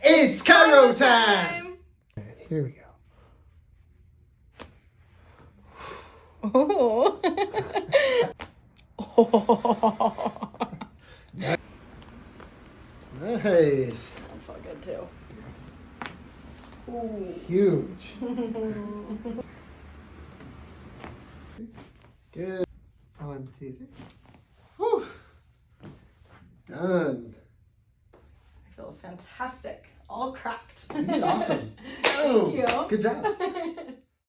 It's chiro time! Here we go. Oh. Nice. That felt good too. Ooh. Huge. Good. 1, 2, 3. Whew. Done. I feel fantastic. All cracked. You did awesome. Thank you. Good job.